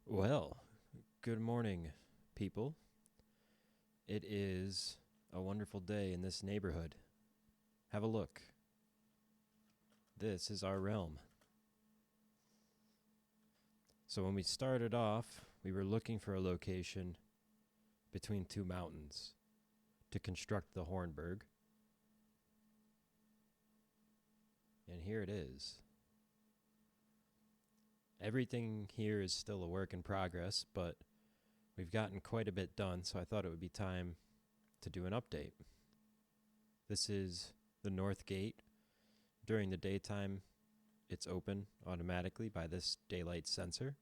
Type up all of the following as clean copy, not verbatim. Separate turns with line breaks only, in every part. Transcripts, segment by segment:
Well, good morning, people. It is a wonderful day in this neighborhood. Have a look. This is our realm. So, when we started off, we were looking for a location between two mountains to construct the Hornburg. And here it is. Everything here is still a work in progress, but we've gotten quite a bit done, so I thought it would be time to do an update. This is the north gate. During the daytime, it's open automatically by this daylight sensor.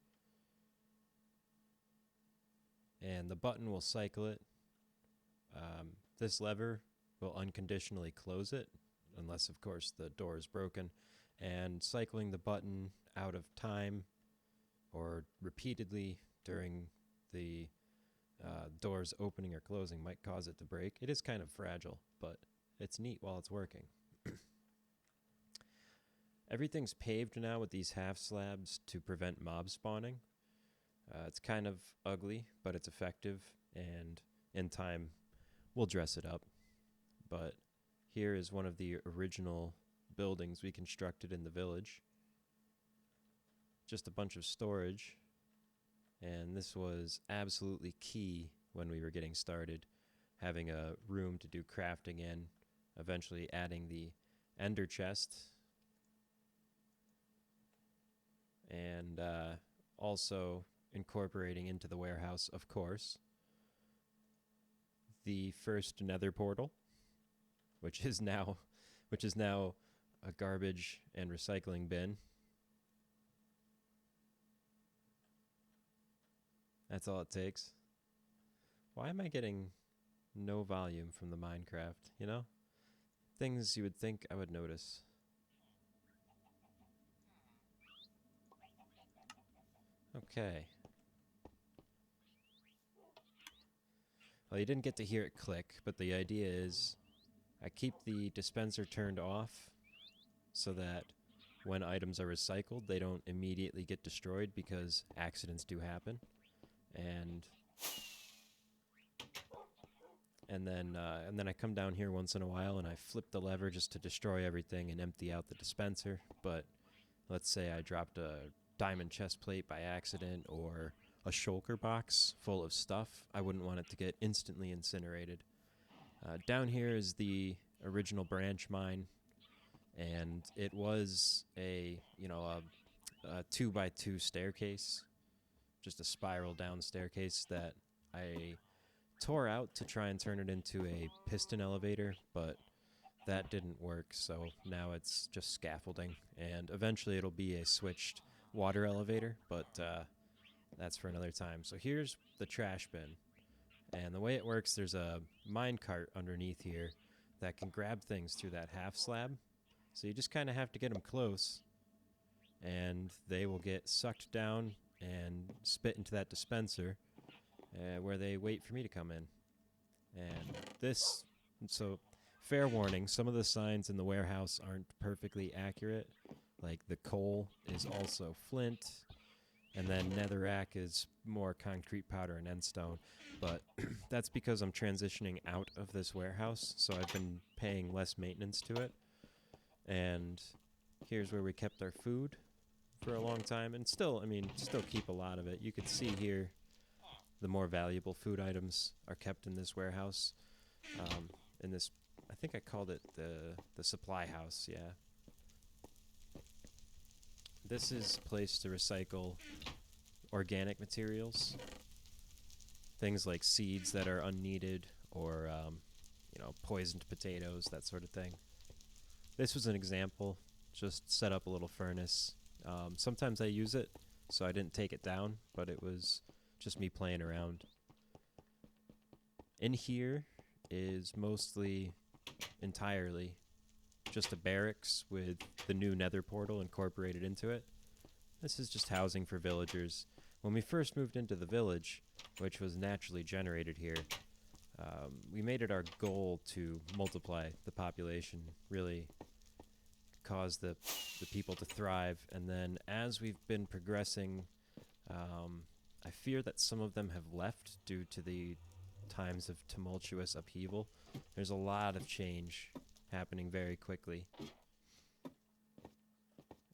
And the button will cycle it. This lever will unconditionally close it, unless, of course, the door is broken. And cycling the button out of time or repeatedly during the doors opening or closing might cause it to break. It is kind of fragile, but it's neat while it's working. Everything's paved now with these half slabs to prevent mob spawning. It's kind of ugly, but it's effective, and in time, we'll dress it up. But here is one of the original buildings we constructed in the village. Just a bunch of storage, and this was absolutely key when we were getting started, having a room to do crafting in, eventually adding the ender chest, and also incorporating into the warehouse, of course, the first nether portal, which is now a garbage and recycling bin. That's all it takes. Why am I getting no volume from the Minecraft, you know? Things you would think I would notice. Okay. Well, you didn't get to hear it click, but the idea is I keep the dispenser turned off so that when items are recycled, they don't immediately get destroyed because accidents do happen. And then I come down here once in a while and I flip the lever just to destroy everything and empty out the dispenser. But let's say I dropped a diamond chest plate by accident or a shulker box full of stuff, I wouldn't want it to get instantly incinerated. Down here is the original branch mine, and it was a 2x2 staircase, just a spiral down staircase that I tore out to try and turn it into a piston elevator, but that didn't work, so now it's just scaffolding, and eventually it'll be a switched water elevator, but that's for another time. So here's the trash bin, and the way it works, there's a mine cart underneath here that can grab things through that half slab, so you just kind of have to get them close, and they will get sucked down and spit into that dispenser, where they wait for me to come in. And so fair warning, some of the signs in the warehouse aren't perfectly accurate. Like the coal is also flint, and then netherrack is more concrete powder and endstone. But that's because I'm transitioning out of this warehouse, so I've been paying less maintenance to it. And here's where we kept our food for a long time, and still keep a lot of it. You can see here the more valuable food items are kept in this warehouse. In this, I think I called it the supply house. Yeah. This is a place to recycle organic materials, things like seeds that are unneeded or poisoned potatoes, that sort of thing. This was an example. Just set up a little furnace. Sometimes I use it, so I didn't take it down, but it was just me playing around. In here is mostly entirely just a barracks with the new nether portal incorporated into it. This is just housing for villagers. When we first moved into the village, which was naturally generated here, we made it our goal to multiply the population, really cause the people to thrive. And then as we've been progressing, I fear that some of them have left due to the times of tumultuous upheaval. There's a lot of change happening very quickly.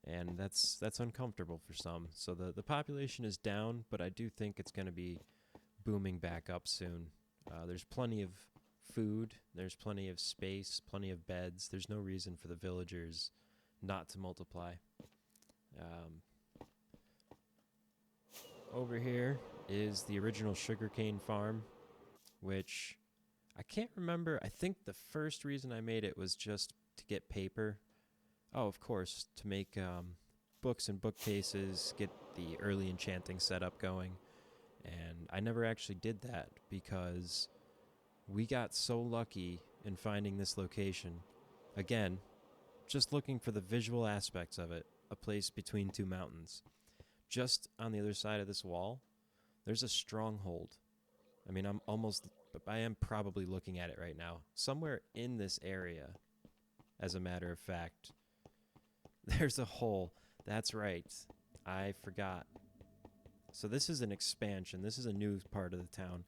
And that's uncomfortable for some. So the population is down, but I do think it's going to be booming back up soon. There's plenty of food, there's plenty of space, plenty of beds. There's no reason for the villagers not to multiply. Over here is the original sugarcane farm, which I can't remember. I think the first reason I made it was just to get paper. Oh, of course, to make books and bookcases, get the early enchanting setup going. And I never actually did that because we got so lucky in finding this location. Again, just looking for the visual aspects of it, a place between two mountains. Just on the other side of this wall, there's a stronghold. I mean, I am probably looking at it right now. Somewhere in this area, as a matter of fact, there's a hole. That's right. I forgot. So this is an expansion. This is a new part of the town.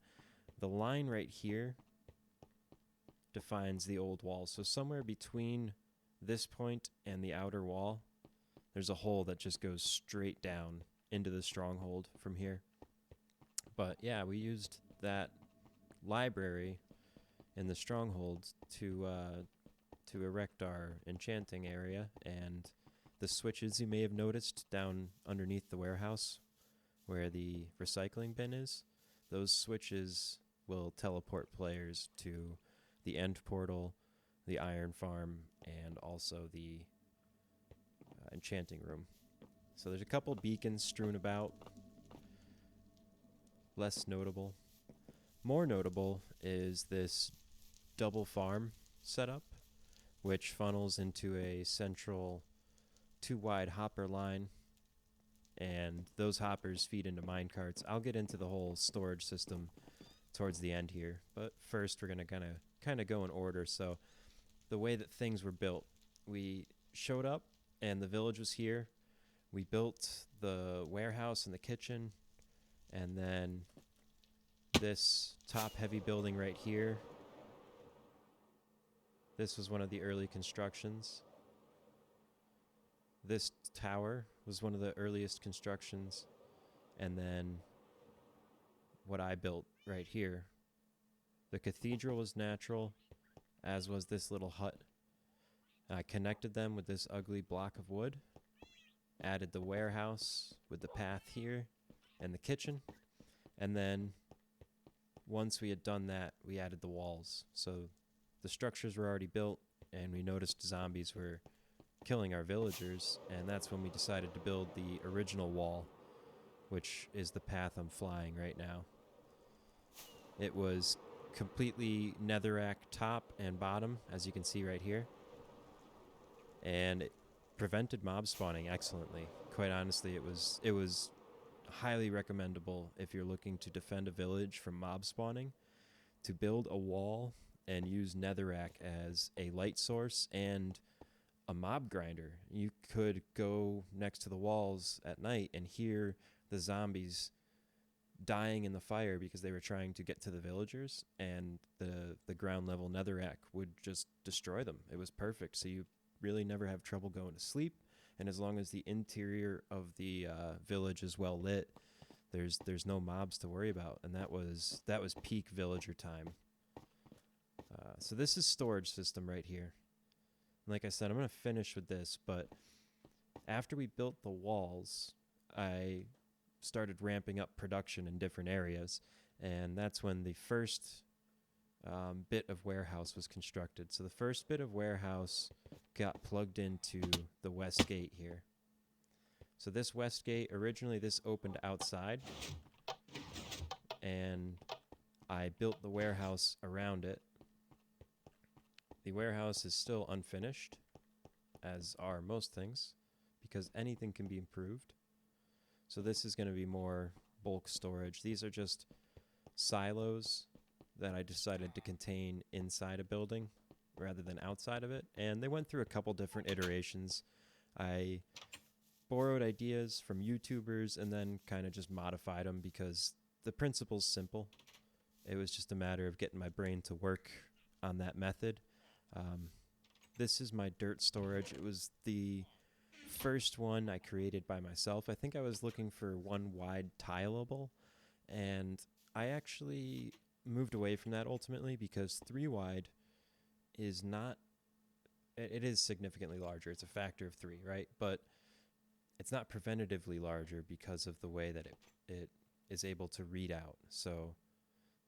The line right here defines the old wall. So somewhere between this point and the outer wall, there's a hole that just goes straight down into the stronghold from here. But yeah, we used that library in the stronghold to erect our enchanting area, and the switches you may have noticed down underneath the warehouse where the recycling bin is, those switches will teleport players to the end portal, the iron farm, and also the enchanting room. So there's a couple beacons strewn about. Less notable. More notable is this double farm setup, which funnels into a central 2-wide hopper line, and those hoppers feed into minecarts. I'll get into the whole storage system towards the end here, but first we're going to kind of go in order. So the way that things were built, we showed up and the village was here. We built the warehouse and the kitchen, and then this top-heavy building right here. This was one of the early constructions. This tower was one of the earliest constructions. And then what I built right here. The cathedral was natural, as was this little hut. I connected them with this ugly block of wood. Added the warehouse with the path here and the kitchen. And then once we had done that, we added the walls. So the structures were already built, and we noticed zombies were killing our villagers, and that's when we decided to build the original wall, which is the path I'm flying right now. It was completely netherrack top and bottom, as you can see right here, and it prevented mob spawning excellently. Quite honestly, it was highly recommendable if you're looking to defend a village from mob spawning, to build a wall and use netherrack as a light source and a mob grinder. You could go next to the walls at night and hear the zombies dying in the fire because they were trying to get to the villagers, and the ground level netherrack would just destroy them. It was perfect. So you really never have trouble going to sleep, and as long as the interior of the village is well lit, there's no mobs to worry about. And that was peak villager time. So this is storage system right here. Like I said, I'm going to finish with this, but after we built the walls, I started ramping up production in different areas, and that's when the first bit of warehouse was constructed. So the first bit of warehouse got plugged into the west gate here. So this west gate, originally this opened outside, and I built the warehouse around it. The warehouse is still unfinished, as are most things, because anything can be improved. So this is going to be more bulk storage. These are just silos that I decided to contain inside a building rather than outside of it. And they went through a couple different iterations. I borrowed ideas from YouTubers and then kind of just modified them because the principle's simple. It was just a matter of getting my brain to work on that method. This is my dirt storage. It was the first one I created by myself. I think I was looking for one wide tileable, and I actually moved away from that ultimately because 3 wide is not, it is significantly larger. It's a factor of 3, right? But it's not preventatively larger because of the way that it is able to read out. So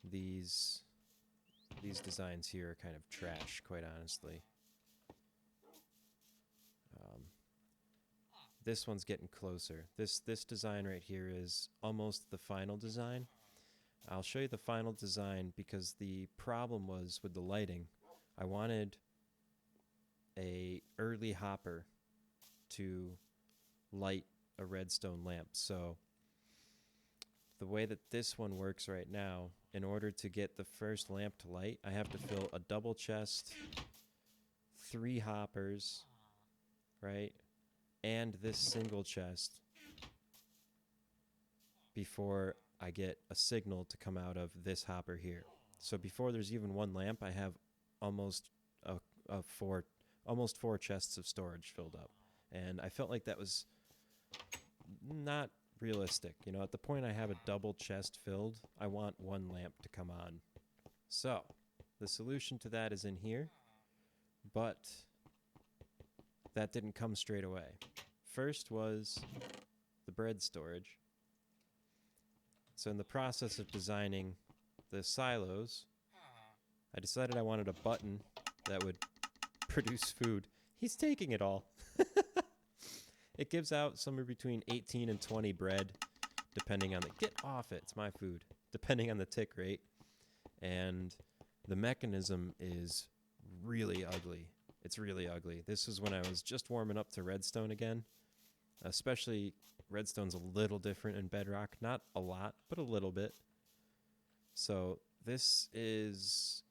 these designs here are kind of trash, quite honestly. This one's getting closer. This design right here is almost the final design. I'll show you the final design because the problem was with the lighting. I wanted a early hopper to light a redstone lamp. So the way that this one works right now, in order to get the first lamp to light, I have to fill a double chest, 3 hoppers, right? And this single chest before I get a signal to come out of this hopper here. So before there's even one lamp, I have almost almost 4 chests of storage filled up. And I felt like that was not realistic. You know, at the point I have a double chest filled, I want 1 lamp to come on. So the solution to that is in here, but that didn't come straight away. First was the bread storage. So in the process of designing the silos, I decided I wanted a button that would produce food. He's taking it all. It gives out somewhere between 18 and 20 bread, depending on the... Get off it, it's my food. Depending on the tick rate. And the mechanism is really ugly. It's really ugly. This is when I was just warming up to redstone again. Especially, redstone's a little different in Bedrock. Not a lot, but a little bit. So this is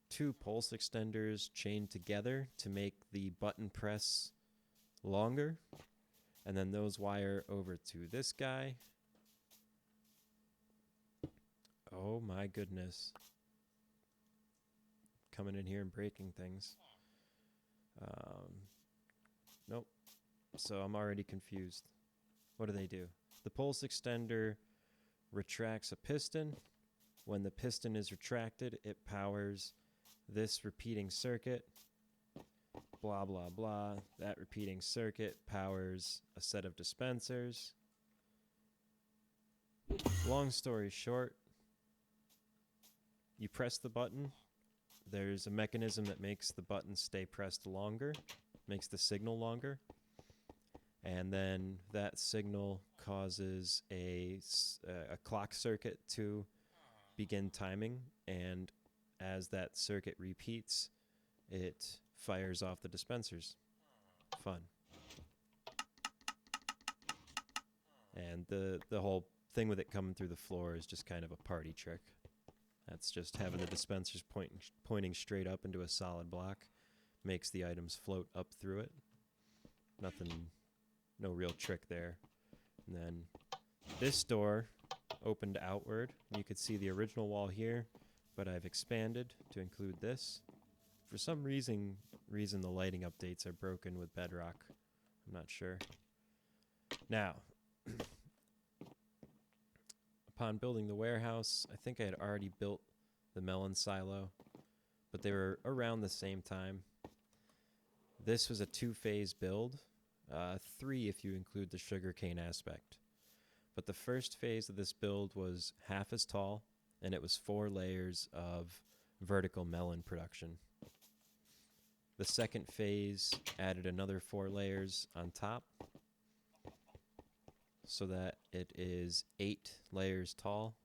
2 pulse extenders chained together to make the button press longer. And then those wire over to this guy. Oh my goodness. Coming in here and breaking things. Nope. So I'm already confused. What do? The pulse extender retracts a piston. When the piston is retracted, it powers this repeating circuit. Blah, blah, blah. That repeating circuit powers a set of dispensers. Long story short, you press the button. There's a mechanism that makes the button stay pressed longer, makes the signal longer. And then that signal causes a clock circuit to begin timing. And as that circuit repeats, it fires off the dispensers. Fun. And the whole thing with it coming through the floor is just kind of a party trick. That's just having the dispensers pointing straight up into a solid block. Makes the items float up through it. Nothing, no real trick there. And then this door opened outward. You could see the original wall here, but I've expanded to include this. For some reason the lighting updates are broken with Bedrock. I'm not sure. Now, upon building the warehouse, I think I had already built the melon silo, but they were around the same time. This was a 2-phase build, 3 if you include the sugarcane aspect. But the first phase of this build was half as tall, and it was 4 layers of vertical melon production. The second phase added another 4 layers on top, so that it is 8 layers tall.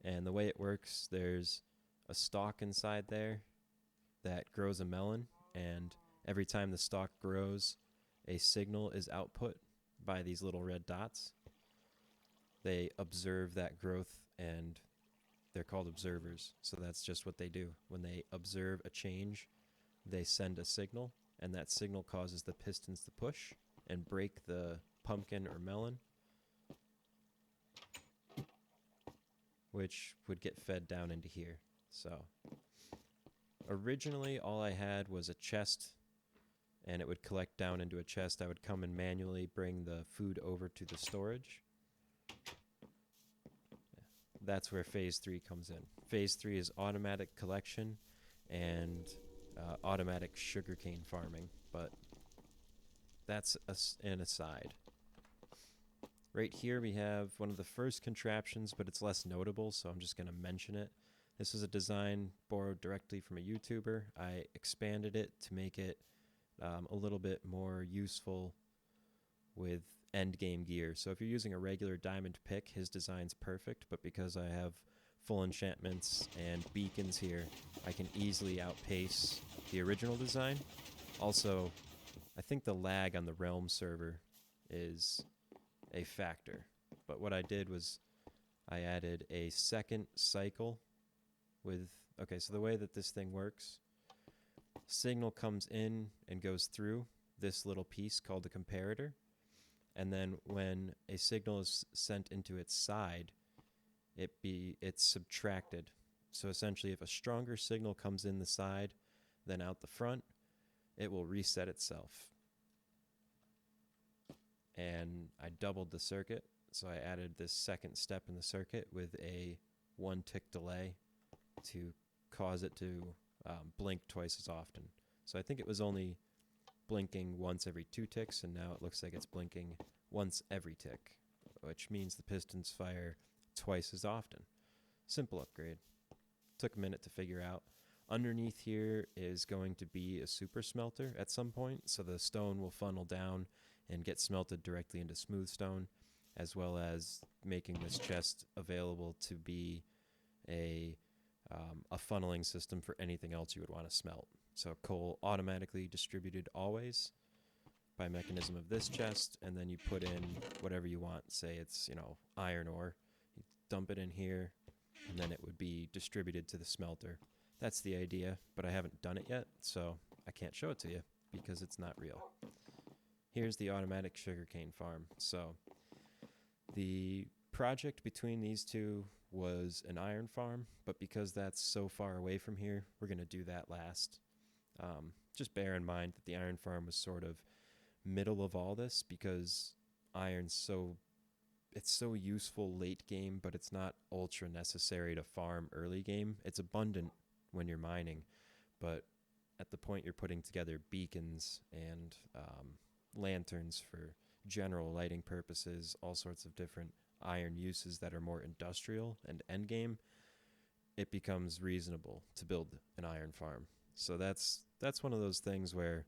And the way it works, there's a stalk inside there that grows a melon, and every time the stalk grows, a signal is output by these little red dots. They observe that growth, and they're called observers. So that's just what they do. When they observe a change, they send a signal, and that signal causes the pistons to push and break the pumpkin or melon, which would get fed down into here. So originally all I had was a chest, and it would collect down into a chest. I would come and manually bring the food over to the storage. That's where phase 3 comes in. Phase 3 is automatic collection and automatic sugarcane farming, but that's an aside. Right here we have one of the first contraptions, but it's less notable, so I'm just going to mention it. This is a design borrowed directly from a YouTuber. I expanded it to make it a little bit more useful with end game gear. So if you're using a regular diamond pick, his design's perfect, but because I have full enchantments and beacons here, I can easily outpace the original design. Also, I think the lag on the Realm server is a factor, but what I did was I added a second cycle with, okay, so the way that this thing works, signal comes in and goes through this little piece called the comparator, and then when a signal is sent into its side, it's subtracted. So essentially, if a stronger signal comes in the side than out the front, it will reset itself. And I doubled the circuit, so I added this second step in the circuit with a 1 tick delay to cause it to blink twice as often. So I think it was only blinking once every 2 ticks, and now it looks like it's blinking once every tick, which means the pistons fire twice as often. Simple upgrade. Took a minute to figure out. Underneath here is going to be a super smelter at some point, so the stone will funnel down and get smelted directly into smooth stone, as well as making this chest available to be a funneling system for anything else you would want to smelt. So coal automatically distributed always by mechanism of this chest, and then you put in whatever you want. Say it's, iron ore. You dump it in here, and then it would be distributed to the smelter. That's the idea, but I haven't done it yet, so I can't show it to you because it's not real. Here's the automatic sugarcane farm. So the project between these two was an iron farm, but because that's so far away from here, we're going to do that last. Just bear in mind that the iron farm was sort of middle of all this because iron's it's so useful late game, but it's not ultra necessary to farm early game. It's abundant when you're mining, but at the point you're putting together beacons and lanterns for general lighting purposes, all sorts of different iron uses that are more industrial and endgame, it becomes reasonable to build an iron farm. So that's one of those things where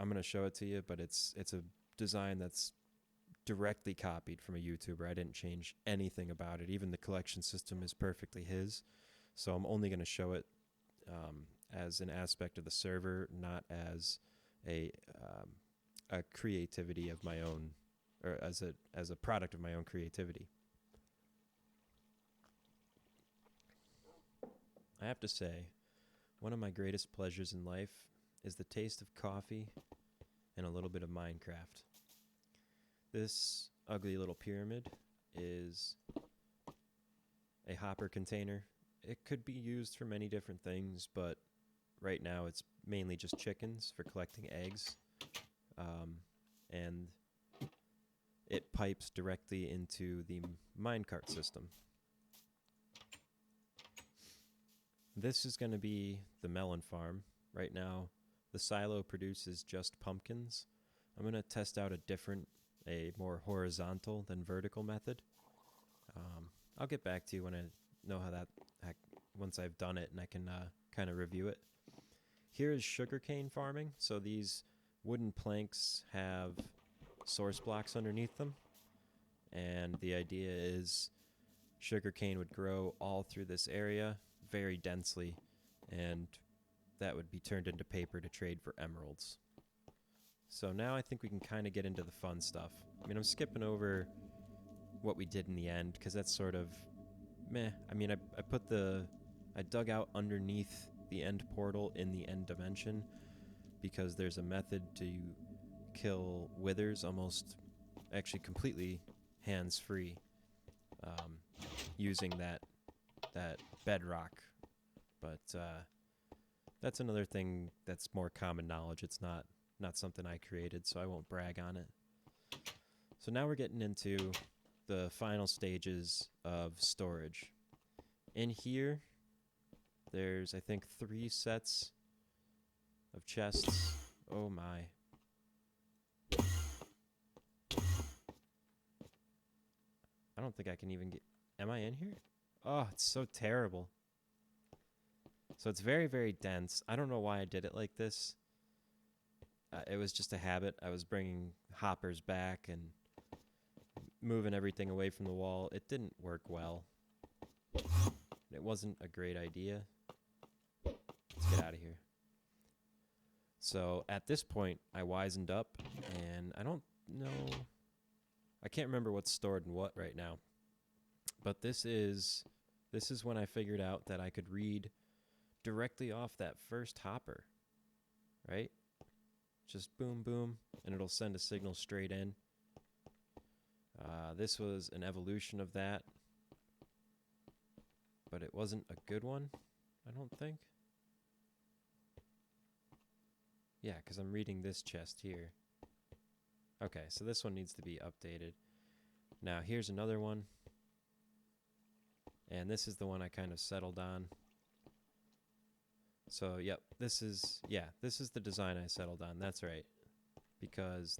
I'm going to show it to you, but it's a design that's directly copied from a YouTuber. I didn't change anything about it. Even the collection system is perfectly his. So I'm only going to show it as an aspect of the server, not as a creativity of my own, or as a product of my own creativity. I have to say, one of my greatest pleasures in life is the taste of coffee and a little bit of Minecraft. This ugly little pyramid is a hopper container. It could be used for many different things, but right now it's mainly just chickens for collecting eggs. And it pipes directly into the minecart system. This is going to be the melon farm. Right now, the silo produces just pumpkins. I'm going to test out a more horizontal than vertical method. I'll get back to you when I know once I've done it and I can kind of review it. Here is sugarcane farming. So these wooden planks have source blocks underneath them, and the idea is sugarcane would grow all through this area very densely, and that would be turned into paper to trade for emeralds. So now I think we can kind of get into the fun stuff. I mean, I'm skipping over what we did in the end because that's sort of meh. I mean, I dug out underneath the end portal in the end dimension because there's a method to kill withers almost actually completely hands-free, using that bedrock. But that's another thing that's more common knowledge. It's not something I created, so I won't brag on it. So now we're getting into the final stages of storage. In here, there's, I think, 3 sets of chests. Oh my. I don't think I can even get... Am I in here? Oh, it's so terrible. So it's very, very dense. I don't know why I did it like this. It was just a habit. I was bringing hoppers back and moving everything away from the wall. It didn't work well. It wasn't a great idea. Let's get out of here. So at this point, I wisened up, and I don't know... I can't remember what's stored in what right now. But this is when I figured out that I could read directly off that first hopper. Right? Just boom, boom, and it'll send a signal straight in. This was an evolution of that, but it wasn't a good one, I don't think. Yeah, because I'm reading this chest here. Okay, so this one needs to be updated. Now, here's another one. And this is the one I kind of settled on. So, yep, this is the design I settled on. That's right. Because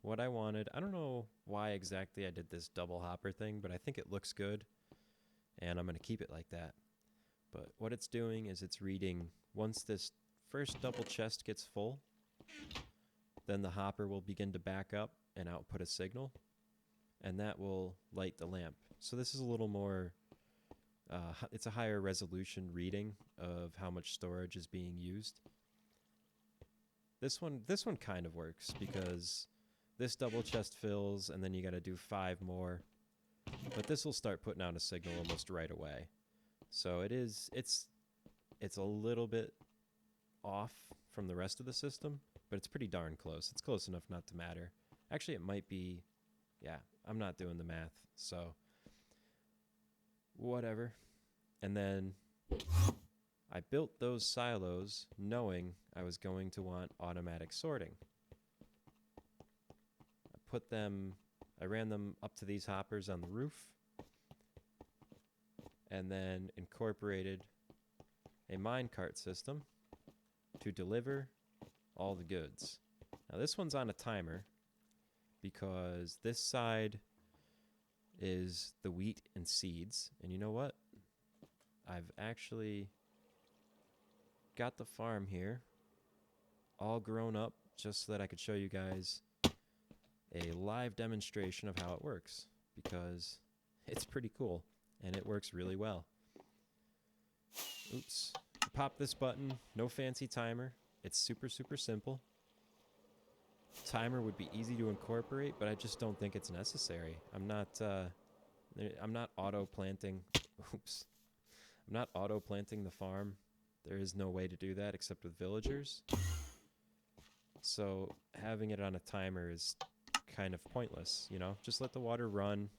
what I wanted, I don't know why exactly I did this double hopper thing, but I think it looks good. And I'm going to keep it like that. But what it's doing is it's reading, once this first double chest gets full, then the hopper will begin to back up and output a signal, and that will light the lamp. So this is a little more, it's a higher resolution reading of how much storage is being used. This one kind of works because this double chest fills, and then you got to do 5 more. But this will start putting out a signal almost right away. So it's a little bit off from the rest of the system, but it's pretty darn close. It's close enough not to matter. Actually, it might be, yeah, I'm not doing the math, so whatever. And then I built those silos knowing I was going to want automatic sorting. I ran them up to these hoppers on the roof, and then incorporated a minecart system to deliver all the goods. Now this one's on a timer because this side is the wheat and seeds. And you know what? I've actually got the farm here all grown up just so that I could show you guys a live demonstration of how it works, because it's pretty cool and it works really well. Oops. Pop this button, no fancy timer. It's super, super simple. Timer would be easy to incorporate, but I just don't think it's necessary. I'm not auto planting. Oops. I'm not auto planting the farm. There is no way to do that except with villagers. So having it on a timer is kind of pointless, you know? Just let the water run,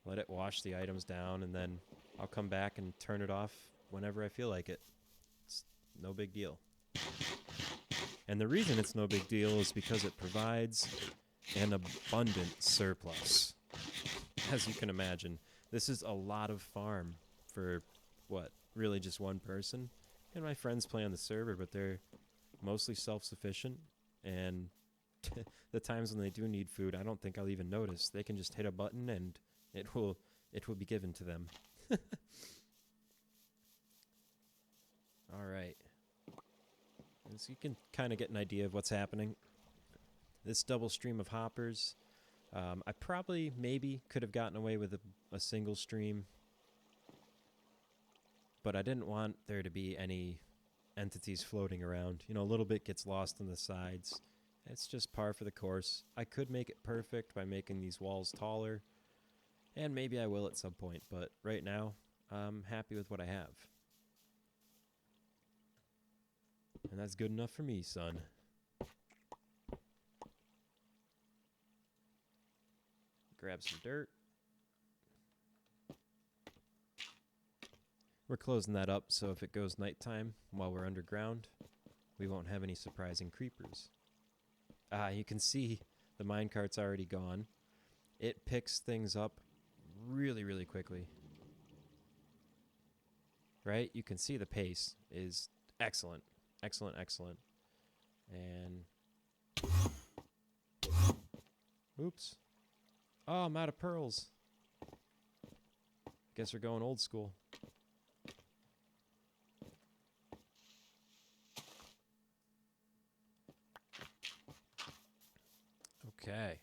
let it wash the items down, and then I'll come back and turn it off whenever I feel like it. It's no big deal. And the reason it's no big deal is because it provides an abundant surplus. As you can imagine, this is a lot of farm for, what, really just one person? And my friends play on the server, but they're mostly self-sufficient, and the times when they do need food, I don't think I'll even notice. They can just hit a button and it will be given to them. All right. So you can kind of get an idea of what's happening. This double stream of hoppers, I probably maybe could have gotten away with a single stream, but I didn't want there to be any entities floating around. You know, a little bit gets lost on the sides. It's just par for the course. I could make it perfect by making these walls taller, and maybe I will at some point, but right now, I'm happy with what I have. And that's good enough for me, son. grab some dirt. We're closing that up so if it goes nighttime while we're underground, we won't have any surprising creepers. You can see the minecart's already gone. It picks things up really, really quickly. Right? You can see the pace is excellent. Excellent, excellent. And... oops. Oh, I'm out of pearls. Guess we're going old school. Okay.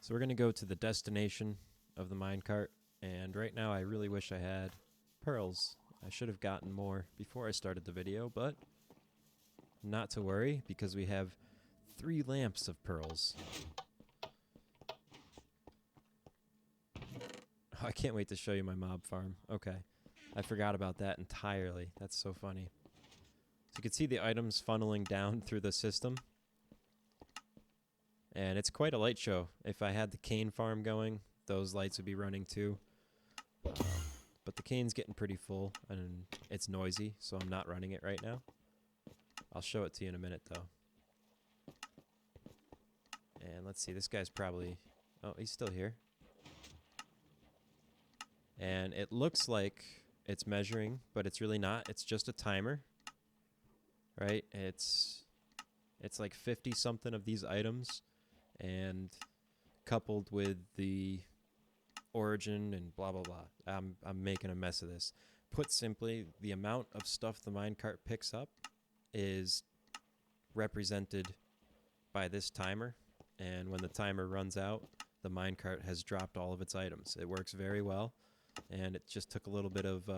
So we're going to go to the destination of the minecart. And right now I really wish I had pearls. I should have gotten more before I started the video, but not to worry because we have 3 lamps of pearls. Oh, I can't wait to show you my mob farm. Okay. I forgot about that entirely. That's so funny. So you can see the items funneling down through the system. And it's quite a light show. If I had the cane farm going, those lights would be running too. But the cane's getting pretty full, and it's noisy, so I'm not running it right now. I'll show it to you in a minute, though. And let's see, this guy's probably... oh, he's still here. And it looks like it's measuring, but it's really not. It's just a timer, right? It's like 50-something of these items, and coupled with the origin and blah, blah, blah. I'm making a mess of this. Put simply, the amount of stuff the minecart picks up is represented by this timer, and when the timer runs out, the minecart has dropped all of its items. It works very well, and it just took a little bit of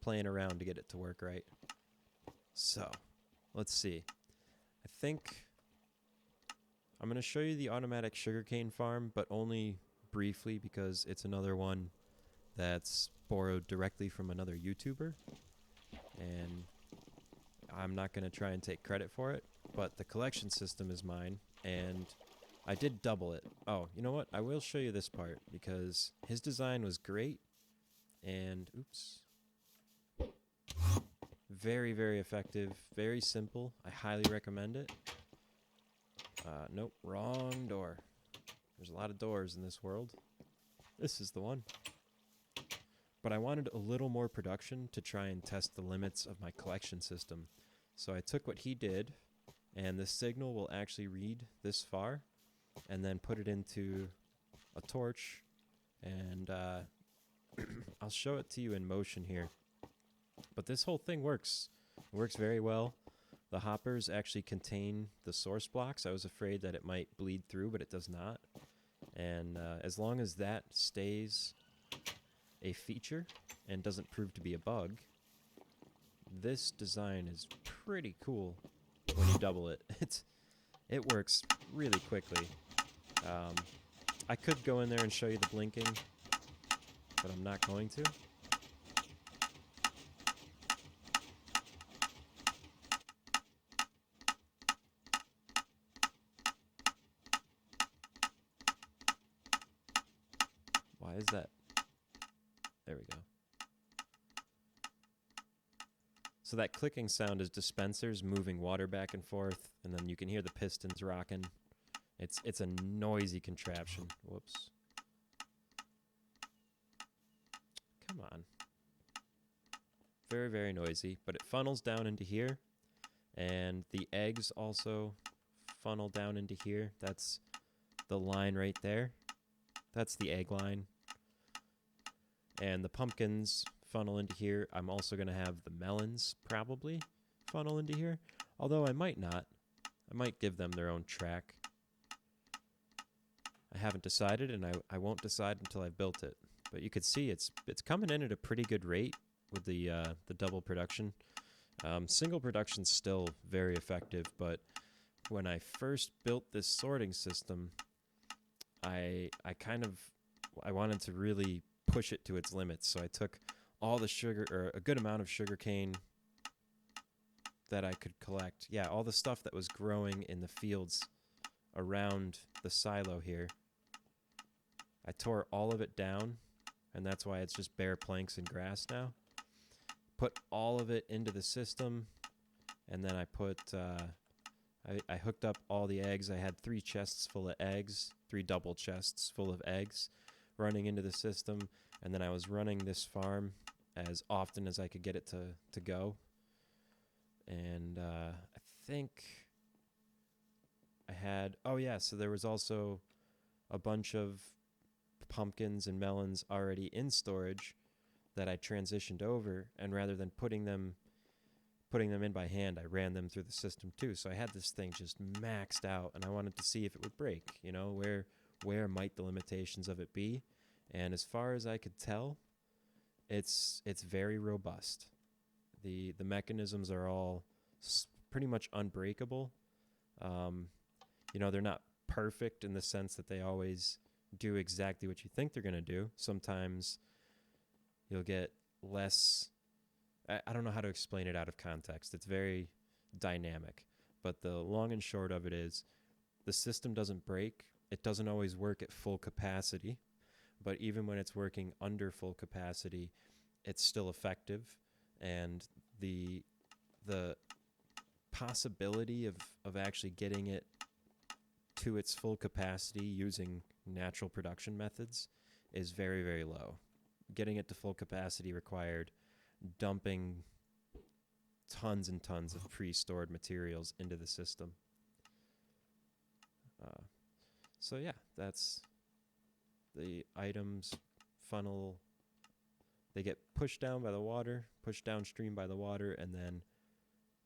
playing around to get it to work right. So, let's see. I think I'm going to show you the automatic sugarcane farm, but only briefly because it's another one that's borrowed directly from another YouTuber, and I'm not going to try and take credit for it, but the collection system is mine, and I did double it. Oh, you know what? I will show you this part because his design was great, and oops. Very, very effective, very simple. I highly recommend it. Nope, wrong door. There's a lot of doors in this world. This is the one. But I wanted a little more production to try and test the limits of my collection system. So I took what he did, and the signal will actually read this far, and then put it into a torch, and I'll show it to you in motion here. But this whole thing works. It works very well. The hoppers actually contain the source blocks. I was afraid that it might bleed through, but it does not. And as long as that stays a feature and doesn't prove to be a bug, this design is pretty cool when you double it. It works really quickly. I could go in there and show you the blinking, but I'm not going to. Why is that? There we go. So that clicking sound is dispensers moving water back and forth, and then you can hear the pistons rocking. It's a noisy contraption. Whoops. Come on. Very, very noisy, but it funnels down into here, and the eggs also funnel down into here. That's the line right there. That's the egg line. And the pumpkins funnel into here. I'm also going to have the melons probably funnel into here, although I might not. I might give them their own track. I haven't decided, and I won't decide until I've built it. But you could see it's coming in at a pretty good rate with the double production. Single production's still very effective, but when I first built this sorting system, I wanted to really push it to its limits. So I took all the sugar, or a good amount of sugar cane that I could collect. Yeah, all the stuff that was growing in the fields around the silo here. I tore all of it down, and that's why it's just bare planks and grass now. Put all of it into the system, and then I put, I hooked up all the eggs. I had 3 chests full of eggs, 3 double chests full of eggs running into the system, and then I was running this farm as often as I could get it to go. And I think I had, oh yeah, so there was also a bunch of pumpkins and melons already in storage that I transitioned over, and rather than putting them in by hand, I ran them through the system too. So I had this thing just maxed out, and I wanted to see if it would break, you know, where might the limitations of it be. And as far as I could tell, it's very robust. The mechanisms are all pretty much unbreakable. You know, they're not perfect in the sense that they always do exactly what you think they're going to do. Sometimes you'll get less, I don't know how to explain it out of context. It's very dynamic. But the long and short of it is the system doesn't break. It doesn't always work at full capacity. But even when it's working under full capacity, it's still effective. And the possibility of actually getting it to its full capacity using natural production methods is very, very low. Getting it to full capacity required dumping tons and tons of pre-stored materials into the system. So yeah, that's the items funnel. They get pushed down by the water, pushed downstream by the water, and then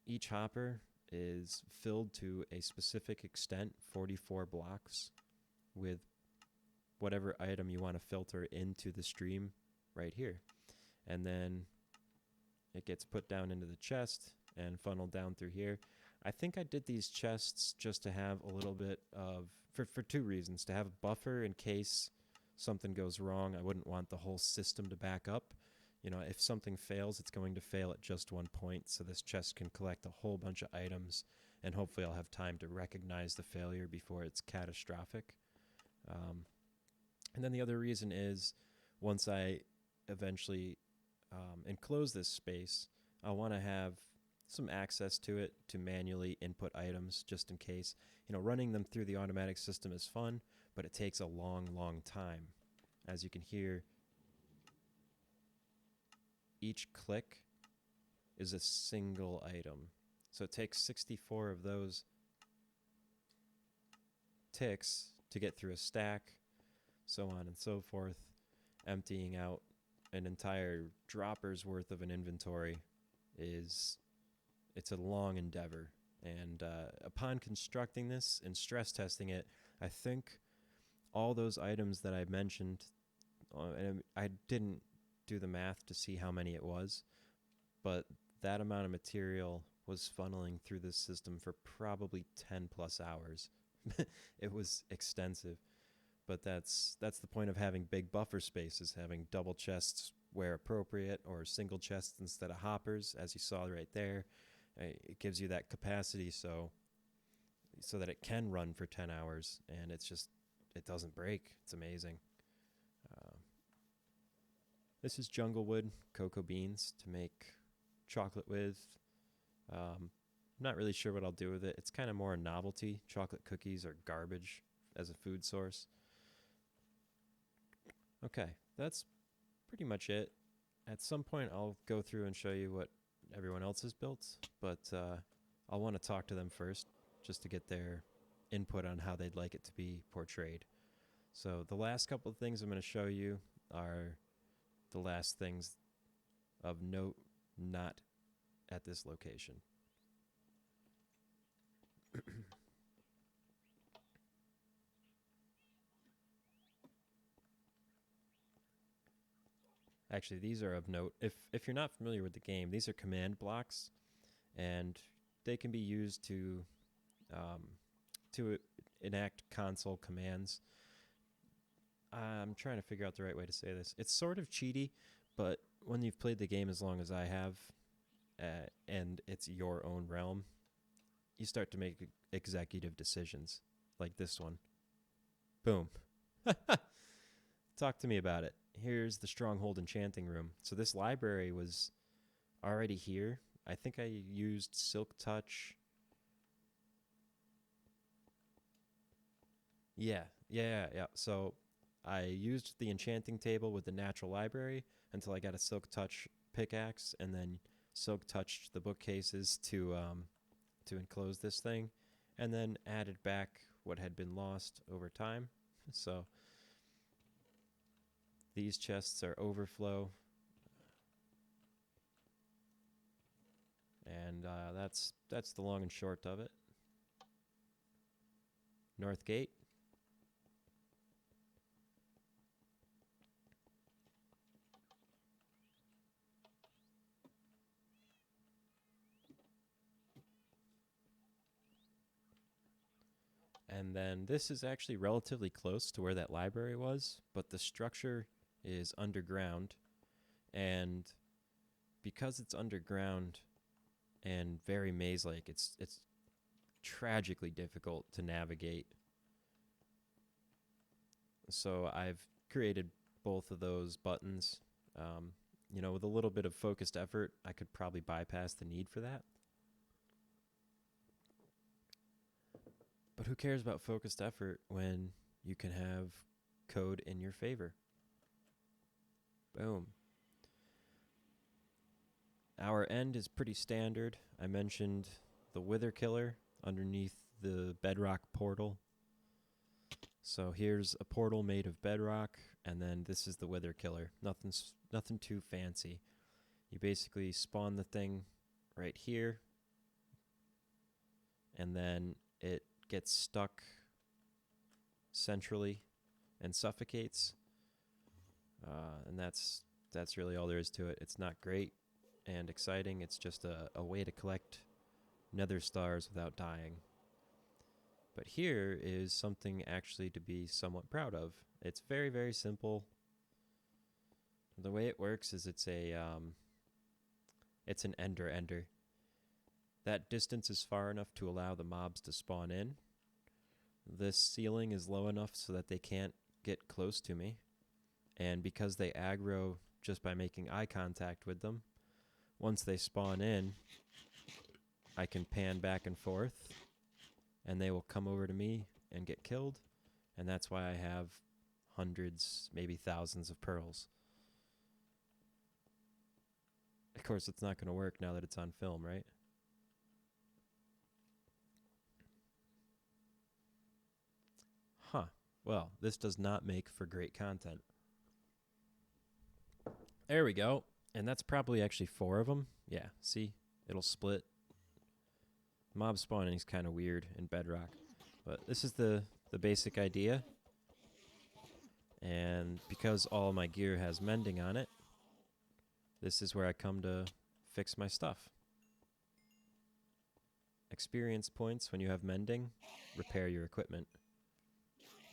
each hopper is filled to a specific extent, 44 blocks, with whatever item you want to filter into the stream right here. And then it gets put down into the chest and funneled down through here. I think I did these chests just to have a little bit of, for 2 reasons. To have a buffer in case something goes wrong. I wouldn't want the whole system to back up. You know, if something fails, it's going to fail at just one point, so this chest can collect a whole bunch of items, and hopefully I'll have time to recognize the failure before it's catastrophic. And then the other reason is, once I eventually enclose this space, I want to have some access to it to manually input items, just in case. You know, running them through the automatic system is fun, but it takes a long, long time. As you can hear, each click is a single item. So it takes 64 of those ticks to get through a stack, so on and so forth, emptying out an entire dropper's worth of an inventory it's a long endeavor. And upon constructing this and stress testing it, I think all those items that I mentioned, and I didn't do the math to see how many it was, but that amount of material was funneling through this system for probably 10 plus hours. It was extensive, but that's the point of having big buffer spaces, having double chests where appropriate, or single chests instead of hoppers, as you saw right there. It gives you that capacity so that it can run for 10 hours, and it doesn't break. It's amazing. This is jungle wood, cocoa beans to make chocolate with. I'm not really sure what I'll do with it. It's kind of more a novelty. Chocolate cookies are garbage as a food source. Okay, that's pretty much it. At some point, I'll go through and show you what everyone else has built, but I'll want to talk to them first just to get their input on how they'd like it to be portrayed. So the last couple of things I'm going to show you are the last things of note not at this location. Actually, these are of note. If you're not familiar with the game, these are command blocks, and they can be used to enact console commands. I'm trying to figure out the right way to say this. It's sort of cheaty, but when you've played the game as long as I have, and it's your own realm, you start to make executive decisions. like this one. Boom. Talk to me about it. Here's the Stronghold Enchanting Room. So this library was already here. I think I used Silk Touch. Yeah. So I used the enchanting table with the natural library until I got a Silk Touch pickaxe, and then Silk Touched the bookcases to enclose this thing, and then added back what had been lost over time. So these chests are overflow, and that's the long and short of it. North Gate. And then this is actually relatively close to where that library was, but the structure is underground. And because it's underground and very maze-like, it's tragically difficult to navigate. So I've created both of those buttons. With a little bit of focused effort, I could probably bypass the need for that. But who cares about focused effort when you can have code in your favor? Boom. Our end is pretty standard. I mentioned the Wither Killer underneath the bedrock portal. So here's a portal made of bedrock, and then this is the Wither Killer. Nothing too fancy. You basically spawn the thing right here, and then it gets stuck centrally and suffocates. And that's really all there is to it. It's not great and exciting. It's just a way to collect nether stars without dying. But here is something actually to be somewhat proud of. It's very, very simple. The way it works is it's an ender. That distance is far enough to allow the mobs to spawn in. This ceiling is low enough so that they can't get close to me. And because they aggro just by making eye contact with them, once they spawn in, I can pan back and forth, and they will come over to me and get killed. And that's why I have hundreds, maybe thousands of pearls. Of course, it's not going to work now that it's on film, right? Huh. Well, this does not make for great content. There we go. And that's probably actually 4 of them. Yeah, see? It'll split. Mob spawning is kind of weird in Bedrock. But this is the basic idea. And because all my gear has mending on it, this is where I come to fix my stuff. Experience points when you have mending, repair your equipment.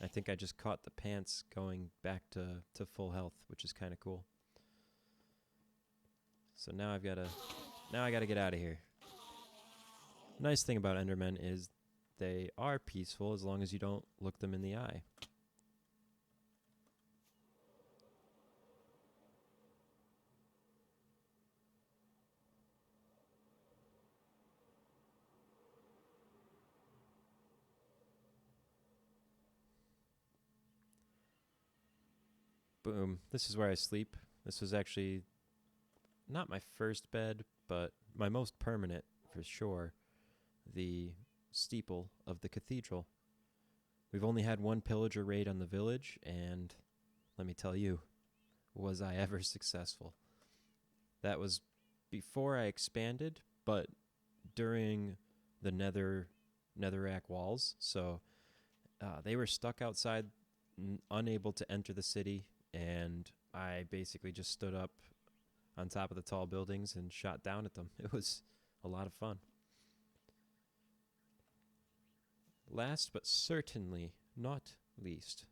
I think I just caught the pants going back to full health, which is kind of cool. So now I gotta get out of here. Nice thing about Endermen is they are peaceful as long as you don't look them in the eye. Boom. This is where I sleep. This was actually not my first bed, but my most permanent for sure. The steeple of the cathedral. We've only had one pillager raid on the village, and let me tell you, was I ever successful. That was before I expanded, but during the netherrack walls. So they were stuck outside, unable to enter the city, and I basically just stood up on top of the tall buildings and shot down at them. It was a lot of fun. Last but certainly not least,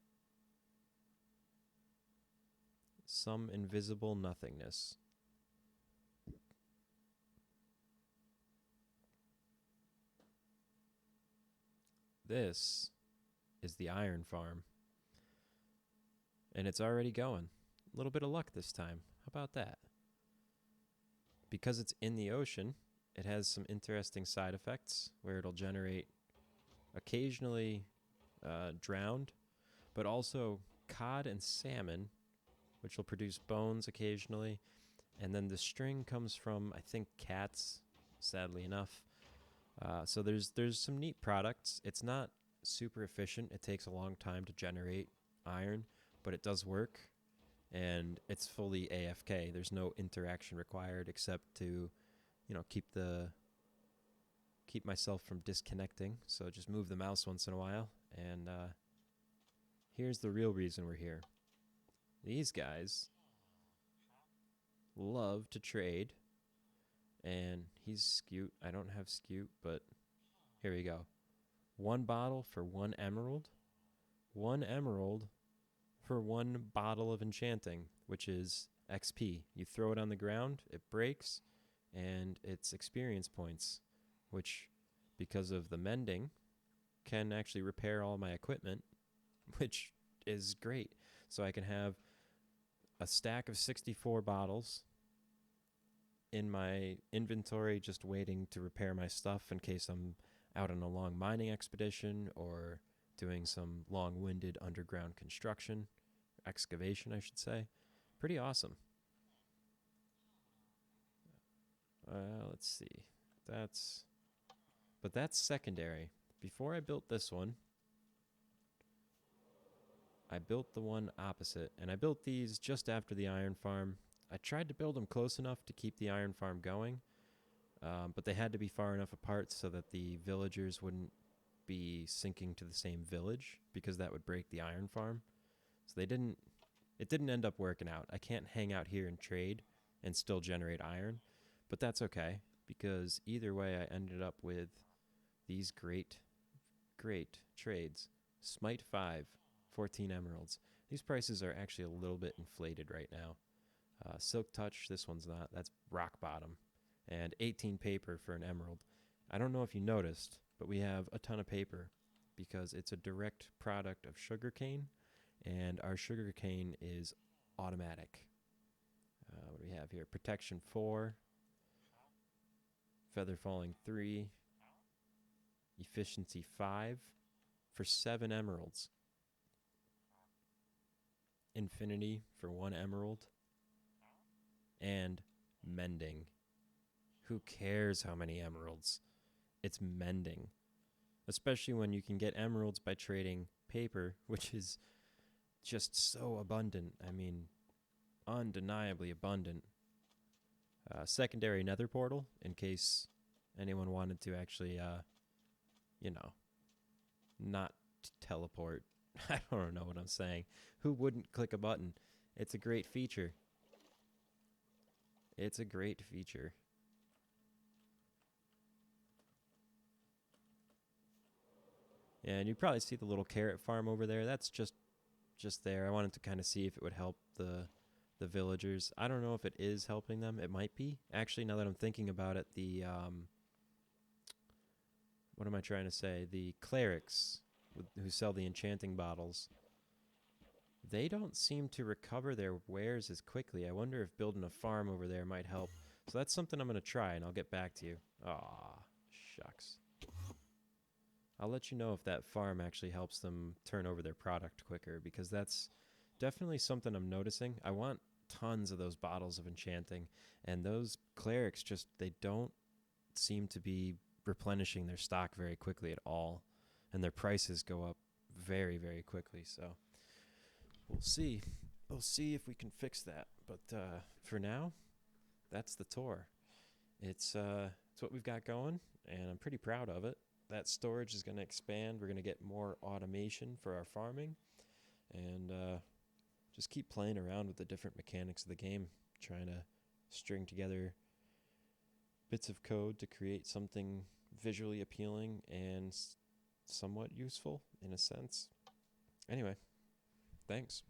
some invisible nothingness. This is the iron farm. And it's already going. A little bit of luck this time. How about that? Because it's in the ocean, it has some interesting side effects where it'll generate occasionally drowned, but also cod and salmon, which will produce bones occasionally. And then the string comes from, I think, cats, sadly enough. So there's some neat products. It's not super efficient. It takes a long time to generate iron, but it does work. And it's fully AFK. There's no interaction required except to, keep myself from disconnecting. So just move the mouse once in a while. And here's the real reason we're here. These guys love to trade. And he's Scute. I don't have Scute, but here we go. 1 bottle for 1 emerald. 1 emerald for 1 bottle of enchanting, which is XP. You throw it on the ground, it breaks, and it's experience points, which, because of the mending, can actually repair all my equipment, which is great. So I can have a stack of 64 bottles in my inventory just waiting to repair my stuff in case I'm out on a long mining expedition or doing some long-winded underground construction, excavation, I should say. Pretty awesome. Let's see. But that's secondary. Before I built this one, I built the one opposite, and I built these just after the iron farm. I tried to build them close enough to keep the iron farm going, but they had to be far enough apart so that the villagers wouldn't be sinking to the same village, because that would break the iron farm. So it didn't end up working out. I can't hang out here and trade and still generate iron, but that's okay, because either way I ended up with these great trades. Smite 5, 14 emeralds. These prices are actually a little bit inflated right now. Silk Touch, this one's not. That's rock bottom. And 18 paper for an emerald. I don't know if you noticed, but we have a ton of paper because it's a direct product of sugarcane, and our sugarcane is automatic. What do we have here? Protection 4, Feather Falling 3, Efficiency 5 for 7 emeralds. Infinity for 1 emerald. And mending. Who cares how many emeralds? It's mending. Especially when you can get emeralds by trading paper, which is just so abundant. I mean, undeniably abundant. Secondary nether portal, in case anyone wanted to actually, not teleport. I don't know what I'm saying. Who wouldn't click a button? It's a great feature. It's a great feature. Yeah, and you probably see the little carrot farm over there. That's just there. I wanted to kind of see if it would help the villagers. I don't know if it is helping them. It might be. Actually, now that I'm thinking about it, the what am I trying to say? The clerics who sell the enchanting bottles, they don't seem to recover their wares as quickly. I wonder if building a farm over there might help. So that's something I'm going to try, and I'll get back to you. Aw, shucks. I'll let you know if that farm actually helps them turn over their product quicker, because that's definitely something I'm noticing. I want tons of those bottles of enchanting, and those clerics just, they don't seem to be replenishing their stock very quickly at all, and their prices go up very, very quickly. So we'll see. We'll see if we can fix that. But for now, that's the tour. It's what we've got going, and I'm pretty proud of it. That storage is going to expand. We're going to get more automation for our farming, and just keep playing around with the different mechanics of the game, trying to string together bits of code to create something visually appealing and somewhat useful in a sense. Anyway, thanks.